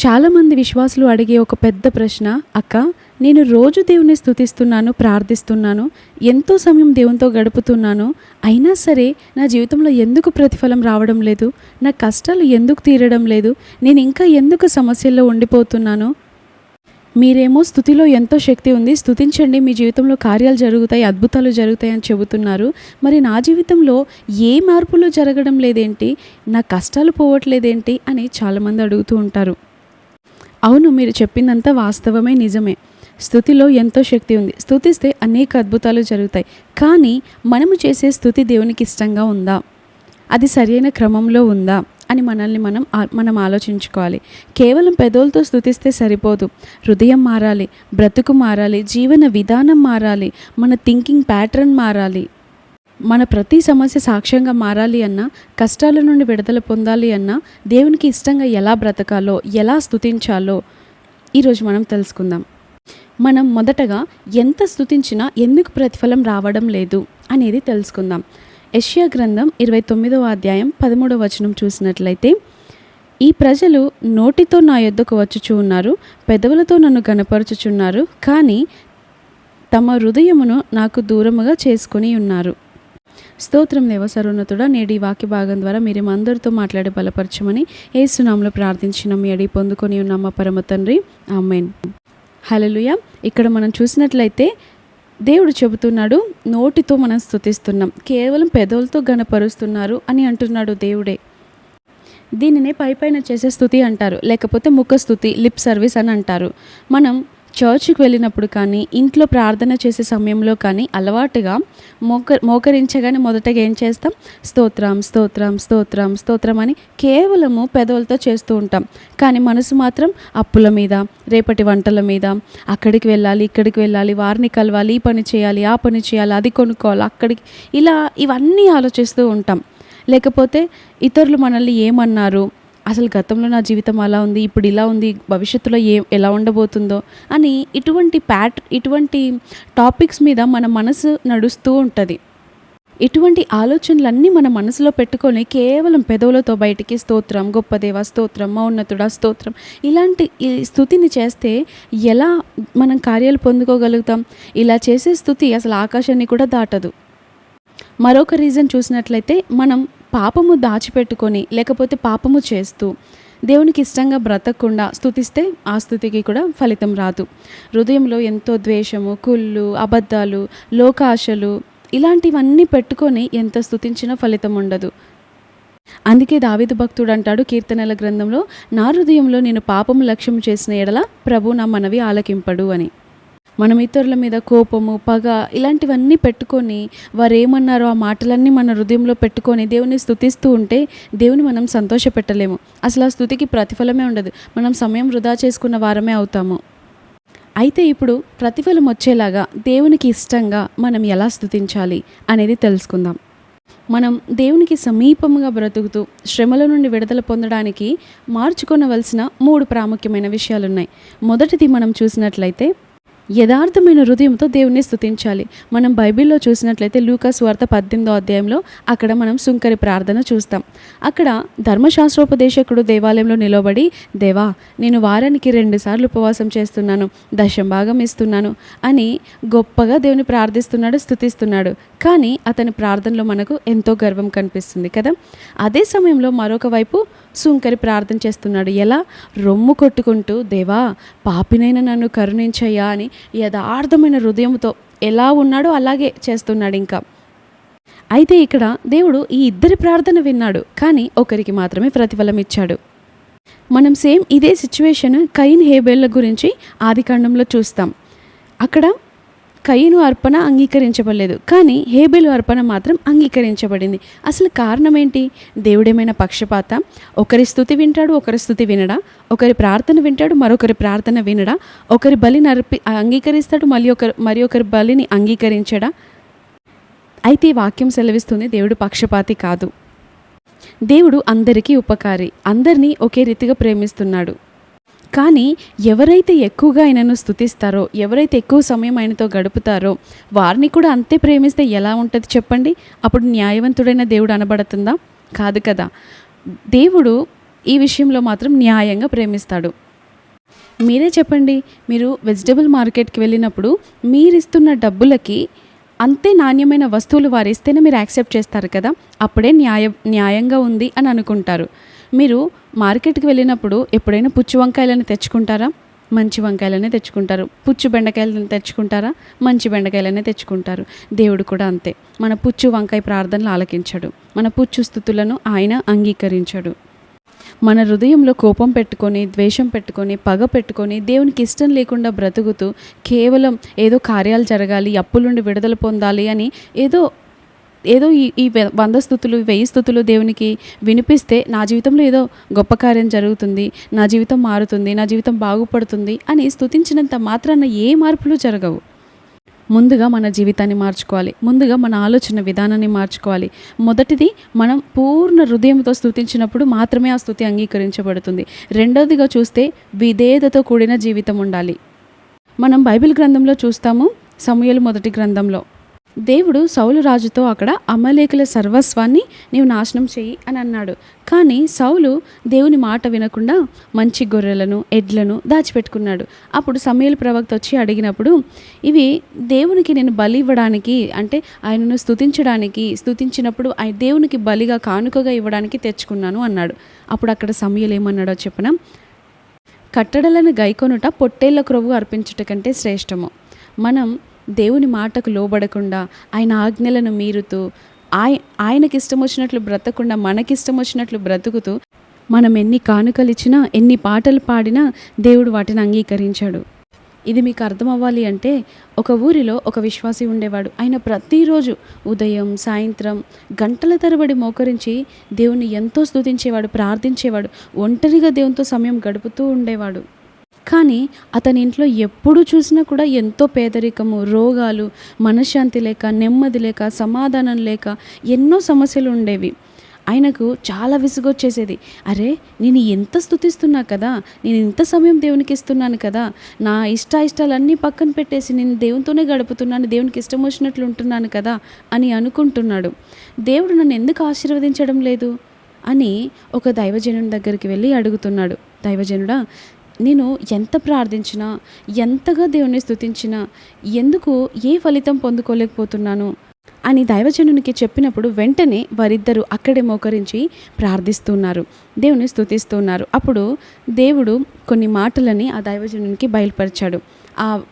చాలామంది విశ్వాసులు అడిగే ఒక పెద్ద ప్రశ్న, అక్క, నేను రోజు దేవుని స్తుతిస్తున్నాను, ప్రార్థిస్తున్నాను, ఎంతో సమయం దేవునితో గడుపుతున్నాను, అయినా సరే నా జీవితంలో ఎందుకు ప్రతిఫలం రావడం లేదు, నా కష్టాలు ఎందుకు తీరడం లేదు, నేను ఇంకా ఎందుకు సమస్యల్లో ఉండిపోతున్నాను. మీరేమో స్తుతిలో ఎంతో శక్తి ఉంది, స్తుతించండి, మీ జీవితంలో కార్యాలు జరుగుతాయి, అద్భుతాలు జరుగుతాయి అని చెబుతున్నారు. మరి నా జీవితంలో ఏ మార్పులు జరగడం లేదేంటి, నా కష్టాలు పోవట్లేదేంటి అని చాలామంది అడుగుతూ ఉంటారు. అవును, మీరు చెప్పిందంతా వాస్తవమే, నిజమే. స్తుతిలో ఎంతో శక్తి ఉంది, స్తుతిస్తే అనేక అద్భుతాలు జరుగుతాయి. కానీ మనము చేసే స్తుతి దేవునికి ఇష్టంగా ఉందా, అది సరైన క్రమంలో ఉందా అని మనం ఆలోచించుకోవాలి. కేవలం పెదవులతో స్తుతిస్తే సరిపోదు. హృదయం మారాలి, బ్రతుకు మారాలి, జీవన విధానం మారాలి, మన థింకింగ్ ప్యాటర్న్ మారాలి. మన ప్రతి సమస్య సాక్ష్యంగా మారాలి అన్నా, కష్టాల నుండి విడుదల పొందాలి అన్నా, దేవునికి ఇష్టంగా ఎలా బ్రతకాలో, ఎలా స్తుతించాలో ఈరోజు మనం తెలుసుకుందాం. మనం మొదటగా ఎంత స్తుతించినా ఎందుకు ప్రతిఫలం రావడం లేదు అనేది తెలుసుకుందాం. యెషయా గ్రంథం 29వ అధ్యాయం 13వ వచనం చూసినట్లయితే, ఈ ప్రజలు నోటితో నా యొద్దకు వచ్చుచూ ఉన్నారు, పెదవులతో నన్ను గణపరచుచున్నారు, కానీ తమ హృదయమును నాకు దూరముగా చేసుకొని ఉన్నారు. స్తోత్రం దేవ సర్వోన్నతుడా, నేటి వాక్య భాగం ద్వారా మీరు అందరితో మాట్లాడి బలపరచమని యేసు నామములో ప్రార్థించిన మీ అడిగి పొందుకొని ఉన్నామా పరమ తండ్రి, ఆమేన్. హల్లెలూయా. ఇక్కడ మనం చూసినట్లయితే దేవుడు చెబుతున్నాడు, నోటితో మనం స్తుతిస్తున్నాం, కేవలం పెదవులతో గణపరుస్తున్నారు అని అంటున్నాడు దేవుడే. దీనినే పైపైన చేసే స్తుతి అంటారు, లేకపోతే ముఖ స్తుతి, లిప్ సర్వీస్ అని అంటారు. మనం చర్చ్కి వెళ్ళినప్పుడు కానీ, ఇంట్లో ప్రార్థన చేసే సమయంలో కానీ అలవాటుగా మోకరించగానే మొదటగా ఏం చేస్తాం, స్తోత్రం స్తోత్రం స్తోత్రం స్తోత్రం అని కేవలము పెదవులతో చేస్తూ ఉంటాం. కానీ మనసు మాత్రం అప్పుల మీద, రేపటి వంటల మీద, అక్కడికి వెళ్ళాలి, ఇక్కడికి వెళ్ళాలి, వారిని కలవాలి, ఈ పని చేయాలి, ఆ పని చేయాలి, అది కొనుక్కోవాలి, అక్కడికి, ఇలా ఇవన్నీ ఆలోచిస్తూ ఉంటాం. లేకపోతే ఇతరులు మనల్ని ఏమన్నారు, అసలు గతంలో నా జీవితం అలా ఉంది, ఇప్పుడు ఇలా ఉంది, భవిష్యత్తులో ఎలా ఉండబోతుందో అని ఇటువంటి టాపిక్స్ మీద మన మనసు నడుస్తూ ఉంటుంది. ఇటువంటి ఆలోచనలన్నీ మన మనసులో పెట్టుకొని కేవలం పెదవులతో బయటికి స్తోత్రం, గొప్ప దేవా స్తోత్రం, మౌన్నతుడా స్తోత్రం, ఇలాంటి ఈ స్తుతిని చేస్తే ఎలా మనం కార్యాలు పొందుకోగలుగుతాం? ఇలా చేసే స్తుతి అసలు ఆకాశాన్ని కూడా దాటదు. మరొక రీజన్ చూసినట్లయితే, మనం పాపము దాచిపెట్టుకొని, లేకపోతే పాపము చేస్తూ దేవునికి ఇష్టంగా బ్రతకకుండా స్తుతిస్తే ఆ స్తుతికి కూడా ఫలితం రాదు. హృదయంలో ఎంతో ద్వేషము, కుళ్ళు, అబద్ధాలు, లోకాశలు, ఇలాంటివన్నీ పెట్టుకొని ఎంత స్తుతించినా ఫలితం ఉండదు. అందుకే దావీదు భక్తుడు అంటాడు కీర్తనల గ్రంథంలో, నా హృదయంలో నేను పాపము లక్ష్యం చేసిన ఎడల ప్రభు నా మనవి ఆలకింపడు అని. మనం ఇతరుల మీద కోపము, పగ, ఇలాంటివన్నీ పెట్టుకొని, వారు ఏమన్నారో ఆ మాటలన్నీ మన హృదయంలో పెట్టుకొని దేవుని స్తుతిస్తూ ఉంటే దేవుని మనం సంతోషపెట్టలేము. అసలు ఆ స్తుతికి ప్రతిఫలమే ఉండదు, మనం సమయం వృధా చేసుకున్న వారమే అవుతాము. అయితే ఇప్పుడు ప్రతిఫలం వచ్చేలాగా దేవునికి ఇష్టంగా మనం ఎలా స్తుతించాలి అనేది తెలుసుకుందాం. మనం దేవునికి సమీపంగా బ్రతుకుతూ శ్రమల నుండి విడుదల పొందడానికి మార్చుకొనవలసిన 3 ప్రాముఖ్యమైన విషయాలున్నాయి. మొదటిది మనం చూసినట్లయితే, యథార్థమైన హృదయంతో దేవుని స్తుతించాలి. మనం బైబిల్లో చూసినట్లయితే లూకా సువార్త 18వ అధ్యాయంలో అక్కడ మనం సుంకరి ప్రార్థన చూస్తాం. అక్కడ ధర్మశాస్త్రోపదేశకుడు దేవాలయంలో నిలబడి, దేవా, నేను వారానికి 2 సార్లు ఉపవాసం చేస్తున్నాను, దశంభాగం ఇస్తున్నాను అని గొప్పగా దేవుని ప్రార్థిస్తున్నాడు, స్తుతిస్తున్నాడు. కానీ అతని ప్రార్థనలో మనకు ఎంతో గర్వం కనిపిస్తుంది కదా. అదే సమయంలో మరొక వైపు సుంకరి ప్రార్థన చేస్తున్నాడు. ఎలా? రొమ్ము కొట్టుకుంటూ, దేవా, పాపినైన నన్ను కరుణించయ్యా అని యథార్థమైన హృదయంతో ఎలా ఉన్నాడో అలాగే చేస్తున్నాడు ఇంకా. అయితే ఇక్కడ దేవుడు ఈ ఇద్దరి ప్రార్థన విన్నాడు, కానీ ఒకరికి మాత్రమే ప్రతిఫలం ఇచ్చాడు. మనం సేమ్ ఇదే సిచ్యువేషన్ కయీన్ హేబేళ్ల గురించి ఆదికాండంలో చూస్తాం. అక్కడ కయీను అర్పణ అంగీకరించబడలేదు, కానీ హేబేలు అర్పణ మాత్రం అంగీకరించబడింది. అసలు కారణం ఏంటి? దేవుడేమైనా పక్షపాత? ఒకరి స్తుతి వింటాడు, ఒకరి స్తుతి వినడా? ఒకరి ప్రార్థన వింటాడు, మరొకరి ప్రార్థన వినడా? ఒకరి బలిని అంగీకరిస్తాడు, మరి ఒకరి బలిని అంగీకరించడా? అయితే వాక్యం సెలవిస్తుంది, దేవుడు పక్షపాతి కాదు. దేవుడు అందరికీ ఉపకారి, అందరినీ ఒకే రీతిగా ప్రేమిస్తున్నాడు. కానీ ఎవరైతే ఎక్కువగా ఆయనను స్తుతిస్తారో, ఎవరైతే ఎక్కువ సమయం ఆయనతో గడుపుతారో వారిని కూడా అంతే ప్రేమిస్తే ఎలా ఉంటుంది చెప్పండి? అప్పుడు న్యాయవంతుడైన దేవుడు అనబడుతుందా? కాదు కదా. దేవుడు ఈ విషయంలో మాత్రం న్యాయంగా ప్రేమిస్తాడు. మీరే చెప్పండి, మీరు వెజిటబుల్ మార్కెట్కి వెళ్ళినప్పుడు మీరిస్తున్న డబ్బులకి అంతే నాణ్యమైన వస్తువులు వారు ఇస్తేనే మీరు యాక్సెప్ట్ చేస్తారు కదా, అప్పుడే న్యాయంగా ఉంది అని అనుకుంటారు. మీరు మార్కెట్కి వెళ్ళినప్పుడు ఎప్పుడైనా పుచ్చు వంకాయలను తెచ్చుకుంటారా? మంచి వంకాయలనే తెచ్చుకుంటారు. పుచ్చు బెండకాయలను తెచ్చుకుంటారా? మంచి బెండకాయలనే తెచ్చుకుంటారు. దేవుడు కూడా అంతే. మన పుచ్చు వంకాయ ప్రార్థనలు ఆలకించడు, మన పుచ్చు స్తుతులను ఆయన అంగీకరించడు. మన హృదయంలో కోపం పెట్టుకొని, ద్వేషం పెట్టుకొని, పగ పెట్టుకొని, దేవునికి ఇష్టం లేకుండా బ్రతుకుతూ కేవలం ఏదో కార్యాలు జరగాలి, అప్పుల నుండి విడుదల పొందాలి అని ఏదో ఈ 100 స్తుతులు 1000 స్తుతులు దేవునికి వినిపిస్తే నా జీవితంలో ఏదో గొప్ప కార్యం జరుగుతుంది, నా జీవితం మారుతుంది, నా జీవితం బాగుపడుతుంది అని స్తుతించినంత మాత్రాన ఏ మార్పులు జరగవు. ముందుగా మన జీవితాన్ని మార్చుకోవాలి. ముందుగా మన ఆలోచన విధానాన్ని మార్చుకోవాలి. మొదటిది, మనం పూర్ణ హృదయంతో స్తుతించినప్పుడు మాత్రమే ఆ స్తుతి అంగీకరించబడుతుంది. రెండవదిగా చూస్తే విధేయతతో కూడిన జీవితం ఉండాలి. మనం బైబిల్ గ్రంథంలో చూస్తాము, సమూయేలు మొదటి గ్రంథంలో దేవుడు సౌలు రాజుతో అక్కడ అమలేకుల సర్వస్వాన్ని నీవు నాశనం చెయ్యి అని అన్నాడు. కానీ సౌలు దేవుని మాట వినకుండా మంచి గొర్రెలను, ఎడ్లను దాచిపెట్టుకున్నాడు. అప్పుడు సమూయేలు ప్రవక్త వచ్చి అడిగినప్పుడు, ఇవి దేవునికి నేను బలి ఇవ్వడానికి, అంటే ఆయనను స్తుతించినప్పుడు దేవునికి బలిగా కానుకగా ఇవ్వడానికి తెచ్చుకున్నాను అన్నాడు. అప్పుడు అక్కడ సమూయేలు ఏమన్నాడో చెప్పనా? కట్టడలను గైకొనుట పొట్టేళ్ల క్రొవ్వు అర్పించుట కంటే శ్రేష్టము. మనం దేవుని మాటకు లోబడకుండా, ఆయన ఆజ్ఞలను మీరుతూ, ఆయనకి ఇష్టం వచ్చినట్లు బ్రతకకుండా మనకిష్టం వచ్చినట్లు బ్రతుకుతూ, మనం ఎన్ని కానుకలు ఇచ్చినా, ఎన్ని పాటలు పాడినా దేవుడు వాటిని అంగీకరించాడు. ఇది మీకు అర్థం అవ్వాలి అంటే, ఒక ఊరిలో ఒక విశ్వాసి ఉండేవాడు. ఆయన ప్రతిరోజు ఉదయం సాయంత్రం గంటల తరబడి మోకరించి దేవుని ఎంతో స్తుతించేవాడు, ప్రార్థించేవాడు, ఒంటరిగా దేవునితో సమయం గడుపుతూ ఉండేవాడు. కానీ అతని ఇంట్లో ఎప్పుడు చూసినా కూడా ఎంతో పేదరికము, రోగాలు, మనశ్శాంతి లేక, నెమ్మది లేక, సమాధానం లేక ఎన్నో సమస్యలు ఉండేవి. ఆయనకు చాలా విసుగొచ్చేసేది. అరే, నేను ఎంత స్తుతిస్తున్నా కదా, నేను ఇంత సమయం దేవునికి ఇస్తున్నాను కదా, నా ఇష్టాలన్నీ పక్కన పెట్టేసి నేను దేవునితోనే గడుపుతున్నాను, దేవునికి ఇష్టం వచ్చినట్లు ఉంటున్నాను కదా అని అనుకుంటున్నాడు. దేవుడు నన్ను ఎందుకు ఆశీర్వదించడం లేదు అని ఒక దైవజనుని దగ్గరికి వెళ్ళి అడుగుతున్నాడు. దైవజనుడా, నేను ఎంత ప్రార్థించినా, ఎంతగా దేవుణ్ణి స్తుతించినా ఎందుకు ఏ ఫలితం పొందుకోలేకపోతున్నాను అని దైవజనునికి చెప్పినప్పుడు వెంటనే వారిద్దరూ అక్కడే మోకరించి ప్రార్థిస్తున్నారు, దేవుని స్తుతిస్తున్నారు. అప్పుడు దేవుడు కొన్ని మాటలని ఆ దైవజనునికి బయలుపరిచాడు.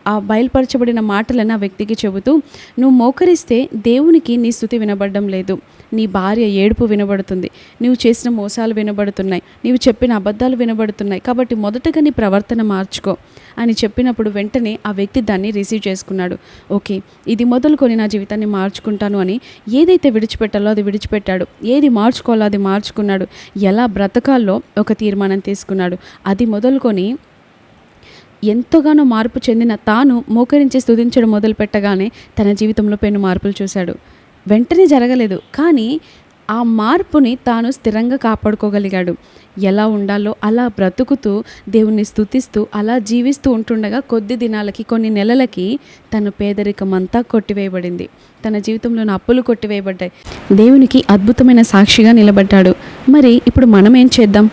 ఆ బయలుపరచబడిన మాటలను ఆ వ్యక్తికి చెబుతూ, నువ్వు మోకరిస్తే దేవునికి నీ స్తుతి వినబడడం లేదు, నీ భార్య ఏడుపు వినబడుతుంది, నువ్వు చేసిన మోసాలు వినబడుతున్నాయి, నీవు చెప్పిన అబద్ధాలు వినబడుతున్నాయి, కాబట్టి మొదటగా నీ ప్రవర్తన మార్చుకో అని చెప్పినప్పుడు వెంటనే ఆ వ్యక్తి దాన్ని రిసీవ్ చేసుకున్నాడు. ఓకే, ఇది మొదలుకొని నా జీవితాన్ని మార్చుకుంటాను అని ఏదైతే విడిచిపెట్టాలో అది విడిచిపెట్టాడు, ఏది మార్చుకోవాలో అది మార్చుకున్నాడు, ఎలా బ్రతకాలో ఒక తీర్మానం తీసుకున్నాడు. అది మొదలుకొని ఎంతగానో మార్పు చెందిన తాను మోకరించి స్తుతించడం మొదలుపెట్టగానే తన జీవితంలో పెను మార్పులు చూశాడు. వెంటనే జరగలేదు, కానీ ఆ మార్పుని తాను స్థిరంగా కాపాడుకోగలిగాడు. ఎలా ఉండాలో అలా బ్రతుకుతూ దేవుణ్ణి స్తుతిస్తూ అలా జీవిస్తూ ఉంటుండగా కొద్ది దినాలకి, కొన్ని నెలలకి తన పేదరికం అంతా కొట్టివేయబడింది. తన జీవితంలోని అప్పులు కొట్టివేయబడ్డాయి. దేవునికి అద్భుతమైన సాక్షిగా నిలబడ్డాడు. మరి ఇప్పుడు మనం ఏం చేద్దాం?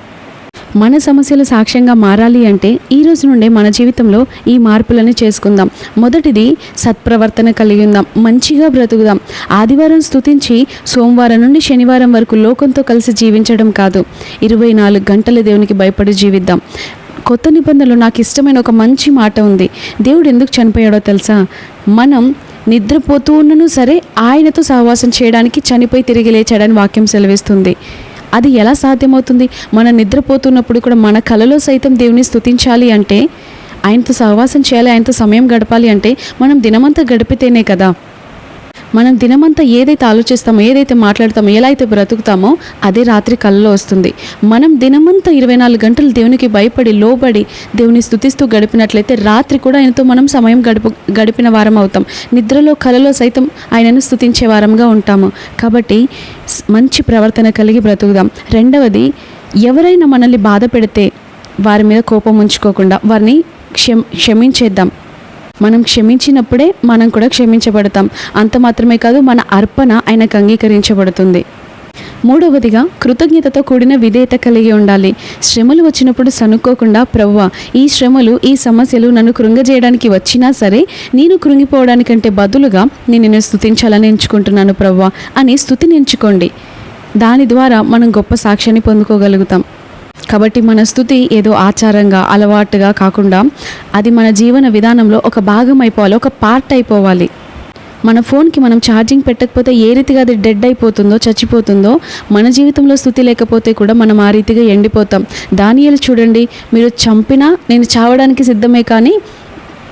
మన సమస్యలు సాక్ష్యంగా మారాలి అంటే ఈ రోజు నుండే మన జీవితంలో ఈ మార్పులను చేసుకుందాం. మొదటిది, సత్ప్రవర్తన కలిగి ఉందాం, మంచిగా బ్రతుకుదాం. ఆదివారం స్తుతించి సోమవారం నుండి శనివారం వరకు లోకంతో కలిసి జీవించడం కాదు, 24 గంటలు దేవునికి భయపడి జీవిద్దాం. కొత్త నిబంధనలో నాకు ఇష్టమైన ఒక మంచి మాట ఉంది. దేవుడు ఎందుకు చనిపోయాడో తెలుసా? మనం నిద్రపోతూ ఉన్నను సరే ఆయనతో సహవాసం చేయడానికి చనిపోయి తిరిగి లేచాడని వాక్యం సెలవిస్తుంది. అది ఎలా సాధ్యమవుతుంది? మనం నిద్రపోతున్నప్పుడు కూడా మన కలలో సైతం దేవుని స్తుతించాలి అంటే, ఆయనతో సహవాసం చేయాలి, ఆయనతో సమయం గడపాలి అంటే మనం దినమంతా గడిపితేనే కదా. మనం దినమంతా ఏదైతే ఆలోచిస్తామో, ఏదైతే మాట్లాడతామో, ఎలా అయితే బ్రతుకుతామో అదే రాత్రి కలలో వస్తుంది. మనం దినమంతా 24 గంటలు దేవునికి భయపడి లోబడి దేవుని స్తుతిస్తూ గడిపినట్లయితే రాత్రి కూడా ఆయనతో మనం సమయం గడిపిన వారం అవుతాం. నిద్రలో కలలో సైతం ఆయనను స్తుతించే వారంగా ఉంటాము. కాబట్టి మంచి ప్రవర్తన కలిగి బ్రతుకుదాం. రెండవది, ఎవరైనా మనల్ని బాధ పెడితే వారి మీద కోపం ఉంచుకోకుండా వారిని క్షమించేద్దాం. మనం క్షమించినప్పుడే మనం కూడా క్షమించబడతాం. అంత మాత్రమే కాదు, మన అర్పణ ఆయనకు అంగీకరించబడుతుంది. మూడవదిగా కృతజ్ఞతతో కూడిన విధేయత కలిగి ఉండాలి. శ్రమలు వచ్చినప్పుడు సనుక్కోకుండా, ప్రభువా, ఈ శ్రమలు, ఈ సమస్యలు నన్ను కృంగజేయడానికి వచ్చినా సరే నేను కృంగిపోవడానికంటే బదులుగా నేను నిన్ను స్తుతించాలని ఎంచుకుంటున్నాను ప్రభువా అని స్తుతిని ఎంచుకోండి. దాని ద్వారా మనం గొప్ప సాక్ష్యాన్ని పొందుకోగలుగుతాం. కాబట్టి మన స్తుతి ఏదో ఆచారంగా, అలవాటుగా కాకుండా అది మన జీవన విధానంలో ఒక భాగం అయిపోవాలి, ఒక పార్ట్ అయిపోవాలి. మన ఫోన్కి మనం ఛార్జింగ్ పెట్టకపోతే ఏ రీతిగా అది డెడ్ అయిపోతుందో, చచ్చిపోతుందో, మన జీవితంలో స్తుతి లేకపోతే కూడా మనం ఆ రీతిగా ఎండిపోతాం. దానియేలు చూడండి, మీరు చంపినా నేను చావడానికి సిద్ధమే, కానీ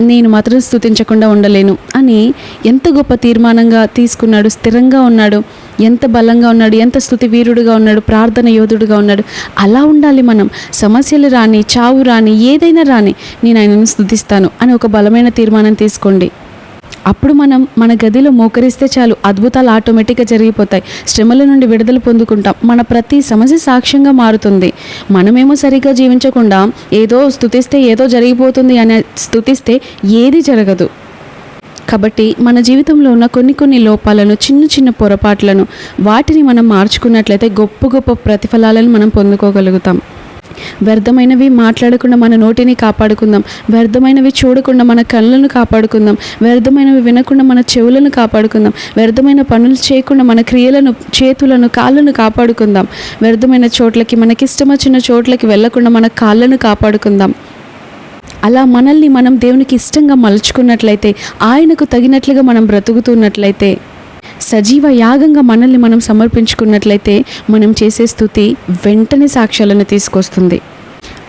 నేను మాత్రం స్తుతించకుండా ఉండలేను అని ఎంత గొప్ప తీర్మానంగా తీసుకున్నాడు. స్థిరంగా ఉన్నాడు, ఎంత బలంగా ఉన్నాడు, ఎంత స్తుతి వీరుడుగా ఉన్నాడు, ప్రార్థన యోధుడుగా ఉన్నాడు. అలా ఉండాలి మనం. సమస్యలు రాని, చావు రాని, ఏదైనా రాని, నేను ఆయనను స్తుతిస్తాను అని ఒక బలమైన తీర్మానం తీసుకోండి. అప్పుడు మనం మన గదిలో మోకరిస్తే చాలు, అద్భుతాలు ఆటోమేటిక్గా జరిగిపోతాయి. శ్రమల నుండి విడుదల పొందుకుంటాం. మన ప్రతి సమస్య సాక్ష్యంగా మారుతుంది. మనమేమో సరిగ్గా జీవించకుండా ఏదో స్తుతిస్తే ఏదో జరిగిపోతుంది అని స్తుతిస్తే ఏది జరగదు. కాబట్టి మన జీవితంలో ఉన్న కొన్ని లోపాలను, చిన్న చిన్న పొరపాట్లను, వాటిని మనం మార్చుకున్నట్లయితే గొప్ప గొప్ప ప్రతిఫలాలను మనం పొందుకోగలుగుతాం. వ్యర్థమైనవి మాట్లాడకుండా మన నోటిని కాపాడుకుందాం. వ్యర్థమైనవి చూడకుండా మన కళ్ళను కాపాడుకుందాం. వ్యర్థమైనవి వినకుండా మన చెవులను కాపాడుకుందాం. వ్యర్థమైన పనులు చేయకుండా మన క్రియలను, చేతులను, కాళ్ళను కాపాడుకుందాం. వ్యర్థమైన చోట్లకి, మనకిష్టం వచ్చిన చోట్లకి వెళ్ళకుండా మన కాళ్ళను కాపాడుకుందాం. అలా మనల్ని మనం దేవునికి ఇష్టంగా మలుచుకున్నట్లయితే, ఆయనకు తగినట్లుగా మనం బ్రతుకుతున్నట్లయితే, సజీవ యాగంగా మనల్ని మనం సమర్పించుకున్నట్లయితే, మనం చేసే స్తుతి వెంటనే సాక్ష్యాలను తీసుకొస్తుంది.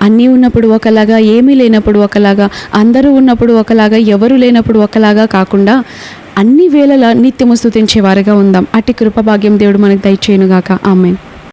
అన్నీ ఉన్నప్పుడు ఒకలాగా, ఏమీ లేనప్పుడు ఒకలాగా, అందరూ ఉన్నప్పుడు ఒకలాగా, ఎవరు లేనప్పుడు ఒకలాగా కాకుండా అన్ని వేళలా నిత్యము స్తుతించేవారుగా ఉందాం. అట్టి కృప భాగ్యం దేవుడు మనకు దయచేయునుగాక. ఆమేన్.